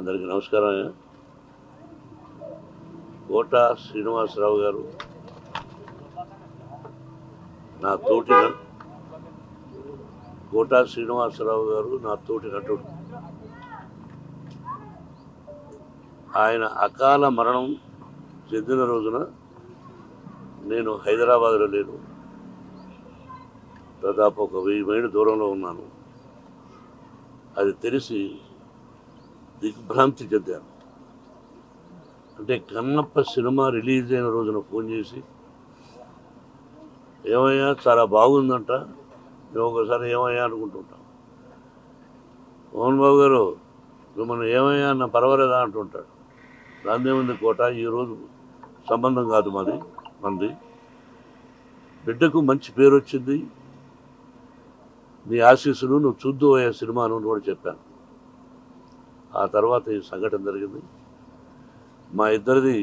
అందరికీ నమస్కారం. కోట శ్రీనివాసరావు గారు నా తోటి కోట శ్రీనివాసరావు గారు నా తోటి నటుడు. ఆయన అకాల మరణం చెందిన రోజున నేను హైదరాబాద్లో లేను. దాదాపు ఒక 1000 మైళ్ళు దూరంలో ఉన్నాను. అది తెలిసి దిగ్భ్రాంతి చెందాను. అంటే కన్నప్ప సినిమా రిలీజ్ అయిన రోజున ఫోన్ చేసి, ఏమయ్యా చాలా బాగుందంట, మేము ఒకసారి ఏమయ్యా అనుకుంటుంటాం. మోహన్ బాబు గారు మిమ్మల్ని ఏమయ్యా అన్న పర్వాలేదా అంటుంటాడు. దాన్నేముంది కోట, ఈరోజు సంబంధం కాదు మంది బిడ్డకు మంచి పేరు వచ్చింది, నీ ఆశీస్సులు నువ్వు చూద్దు అయ్యే సినిమాను కూడా చెప్పాను. ఆ తర్వాత ఈ సంఘటన జరిగింది. మా ఇద్దరిది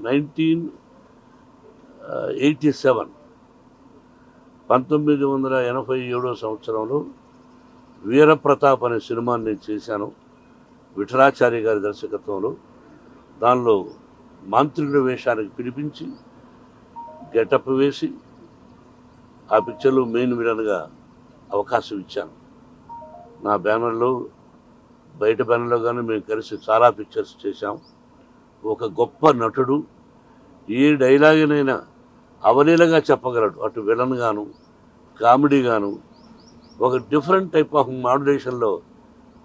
1987 సంవత్సరంలో వీరప్రతాప్ అనే సినిమాని నేను చేశాను, విఠలాచార్య గారి దర్శకత్వంలో. దానిలో మాంత్రికుడి వేషానికి పిలిపించి గెటప్ వేసి ఆ పిక్చర్లో మెయిన్ విలన్గా అవకాశం ఇచ్చాను. నా బ్యానర్లో, బయట బ్యానర్లో కానీ మేము కలిసి చాలా పిక్చర్స్ చేశాం. ఒక గొప్ప నటుడు, ఏ డైలాగునైనా అవలీలగా చెప్పగలడు. అటు విలన్ గాను, కామెడీ గాను, ఒక డిఫరెంట్ టైప్ ఆఫ్ మాడ్యులేషన్లో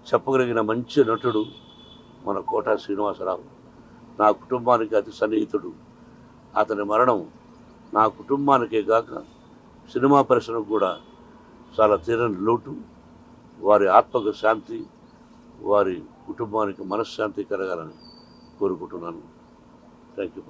చెప్పగలిగిన మంచి నటుడు మన కోట శ్రీనివాసరావు. నా కుటుంబానికి అతి సన్నిహితుడు. అతని మరణం నా కుటుంబానికే కాక సినిమా పరిశ్రమకు కూడా చాలా తీరని లోటు. వారి ఆత్మకు శాంతి, వారి కుటుంబానికి మనశ్శాంతి కలగాలని కోరుకుంటున్నాను. Thank you.